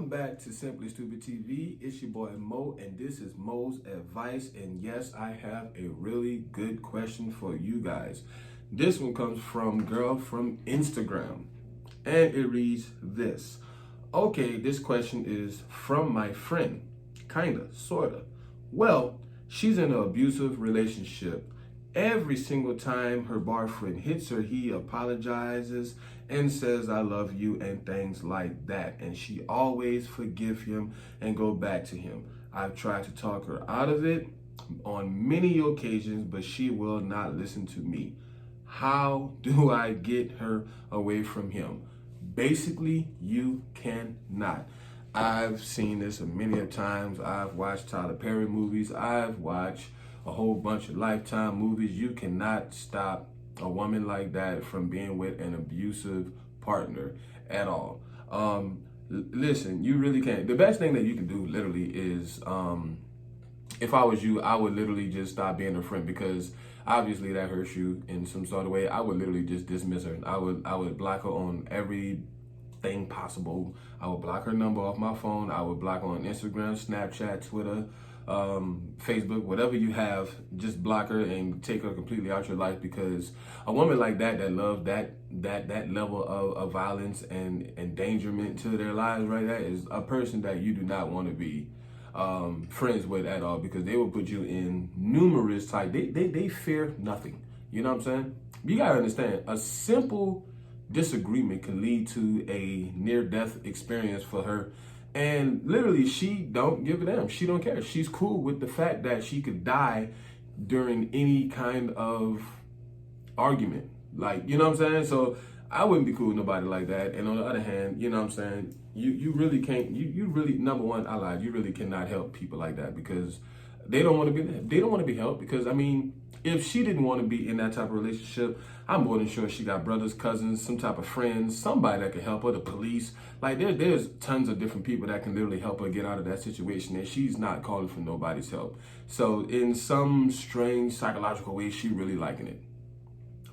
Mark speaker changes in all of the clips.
Speaker 1: Welcome back to Simply Stupid TV. It's your boy Mo, and this is Mo's Advice. And yes, I have a really good question for you guys. This one comes from girl from Instagram, and it reads this. Okay, this question is from my friend. Kinda, sorta. Well, she's in an abusive relationship. Every single time her boyfriend hits her, he apologizes and says, I love you, and things like that. And she always forgive him and go back to him. I've tried to talk her out of it on many occasions, but she will not listen to me. How do I get her away from him? Basically, you cannot. I've seen this many a times. I've watched Tyler Perry movies. I've watched a whole bunch of Lifetime movies. You cannot stop a woman like that from being with an abusive partner at all. Listen, you really can't. The best thing that you can do literally is, if I was you, I would literally just stop being her friend, because obviously that hurts you in some sort of way. I would literally just dismiss her. I would block her on everything possible. I would block her number off my phone. I would block her on Instagram, Snapchat, Twitter, Facebook, whatever you have. Just block her and take her completely out your life, because a woman like that loves that level of violence and endangerment to their lives right there is a person that you do not want to be friends with at all, because they will put you in numerous type. They fear nothing. You know what I'm saying? You gotta understand, a simple disagreement can lead to a near-death experience for her. And literally, she don't give a damn. She don't care. She's cool with the fact that she could die during any kind of argument. Like, you know what I'm saying? So I wouldn't be cool with nobody like that. And on the other hand, you know what I'm saying? You really can't, you really, number one, I lied. You really cannot help people like that, because they don't want to be there. They don't want to be helped, because, I mean, if she didn't want to be in that type of relationship, I'm more than sure she got brothers, cousins, some type of friends, somebody that can help her, the police. Like, there's tons of different people that can literally help her get out of that situation, and she's not calling for nobody's help. So in some strange psychological way, she really liking it.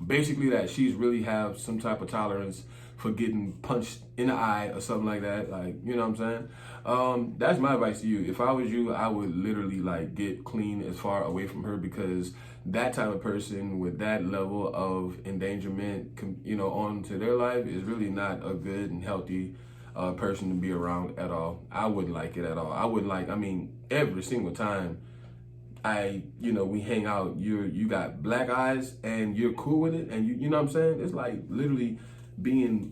Speaker 1: Basically that she's really have some type of tolerance for getting punched in the eye or something like that. Like, you know what I'm saying? That's my advice to you. If I was you, I would literally like get clean as far away from her, because that type of person with that level of endangerment, you know, onto their life is really not a good and healthy person to be around at all. I wouldn't like it at all. I wouldn't like, I mean, every single time we hang out, you got black eyes and you're cool with it, and you know what I'm saying? It's like literally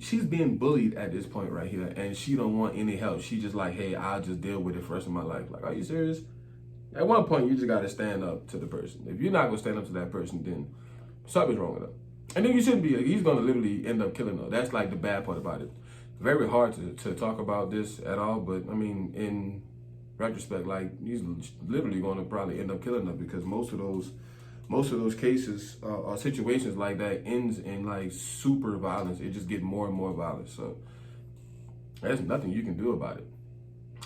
Speaker 1: she's being bullied at this point right here, and she don't want any help. She just like, hey, I'll just deal with it for the rest of my life. Like, are you serious? At one point, you just got to stand up to the person. If you're not going to stand up to that person, then something's wrong with her. And then you shouldn't be. He's going to literally end up killing her. That's like the bad part about it. Very hard to talk about this at all, but I mean, in retrospect, like, he's literally going to probably end up killing her, because most of those cases or situations like that ends in like super violence. It just get more and more violent. So there's nothing you can do about it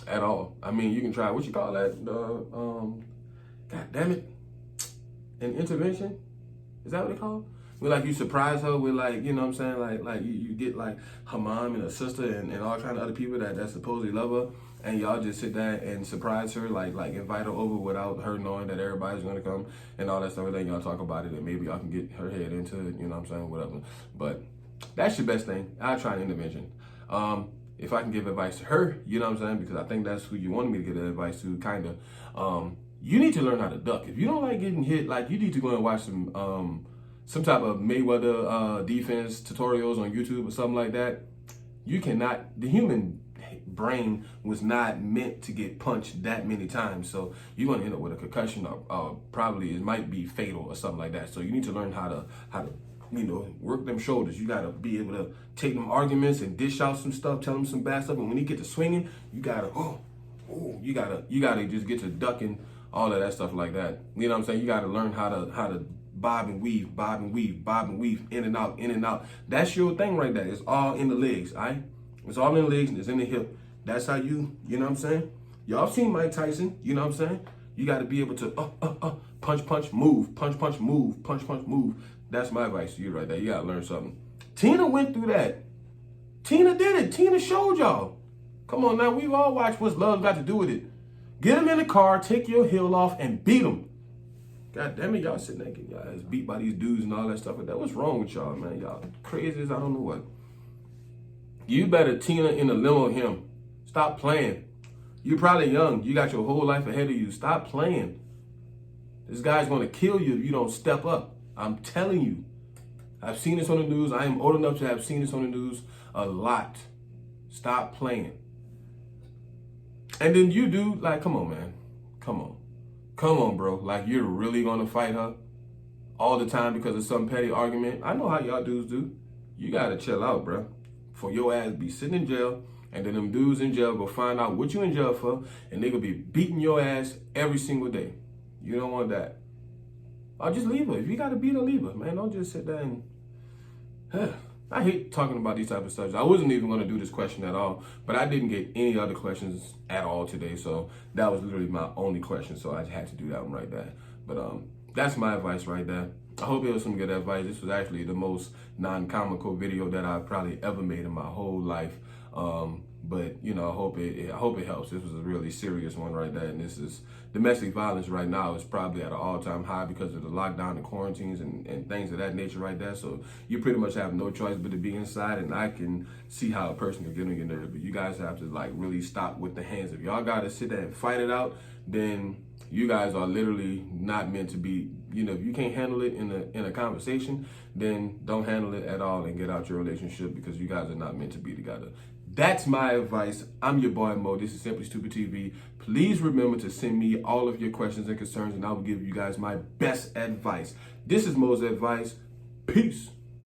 Speaker 1: at all. I mean, you can try, what you call that? God damn it, an intervention? Is that what they call it? Where like you surprise her with, like, you know what I'm saying? Like you get like her mom and her sister and all kind of other people that supposedly love her, and y'all just sit there and surprise her, like invite her over without her knowing that everybody's gonna come and all that stuff. And then y'all talk about it, and maybe y'all can get her head into it, you know what I'm saying? Whatever. But that's your best thing. I'll try an intervention. If I can give advice to her, you know what I'm saying? Because I think that's who you wanted me to give advice to, kind of. You need to learn how to duck. If you don't like getting hit, like, you need to go and watch some type of Mayweather defense tutorials on YouTube or something like that. You cannot, the human brain was not meant to get punched that many times. So you're going to end up with a concussion, or probably it might be fatal or something like that. So you need to learn how to work them shoulders. You got to be able to take them arguments and dish out some stuff, tell them some bad stuff. And when you get to swinging, you got to, you got to just get to ducking, all of that stuff like that. You know what I'm saying? You got to learn how to bob and weave, bob and weave, bob and weave, in and out, in and out. That's your thing right there. It's all in the legs, all right? It's all in the legs and it's in the hip. That's how you know what I'm saying? Y'all seen Mike Tyson, you know what I'm saying? You got to be able to punch, punch, move, punch, punch, move, punch, punch, move. That's my advice to you right there. You got to learn something. Tina went through that. Tina did it. Tina showed y'all. Come on now, we've all watched What's Love Got to Do with It. Get him in the car, take your heel off, and beat him. God damn it, y'all sitting there getting y'all ass beat by these dudes and all that stuff like that. What's wrong with y'all, man? Y'all crazy as I don't know what. You better Tina in the limo him. Stop playing. You're probably young. You got your whole life ahead of you. Stop playing. This guy's going to kill you if you don't step up. I'm telling you. I've seen this on the news. I am old enough to have seen this on the news a lot. Stop playing. And then you do, like, come on, man. Come on. Come on, bro. Like, you're really going to fight her all the time because of some petty argument? I know how y'all dudes do. You got to chill out, bro. For your ass be sitting in jail, and then them dudes in jail will find out what you in jail for, and they gonna be beating your ass every single day. You don't want that. I'll just leave her. If you gotta beat her, leave her, man. Don't just sit there and... I hate talking about these type of subjects. I wasn't even gonna do this question at all, but I didn't get any other questions at all today, so that was literally my only question, so I had to do that one right there. But that's my advice right there. I hope it was some good advice. This was actually the most non-comical video that I've probably ever made in my whole life. But you know, I hope it helps. This was a really serious one right there, and this is domestic violence right now is probably at an all-time high because of the lockdown and quarantines and things of that nature right there. So you pretty much have no choice but to be inside, and I can see how a person can get on your nerves. But you guys have to like really stop with the hands. If y'all gotta sit there and fight it out, then you guys are literally not meant to be. You know, if you can't handle it in a conversation, then don't handle it at all and get out your relationship because you guys are not meant to be together. That's my advice. I'm your boy Mo. This is Simply Stupid TV. Please remember to send me all of your questions and concerns, and I will give you guys my best advice. This is Mo's advice. Peace.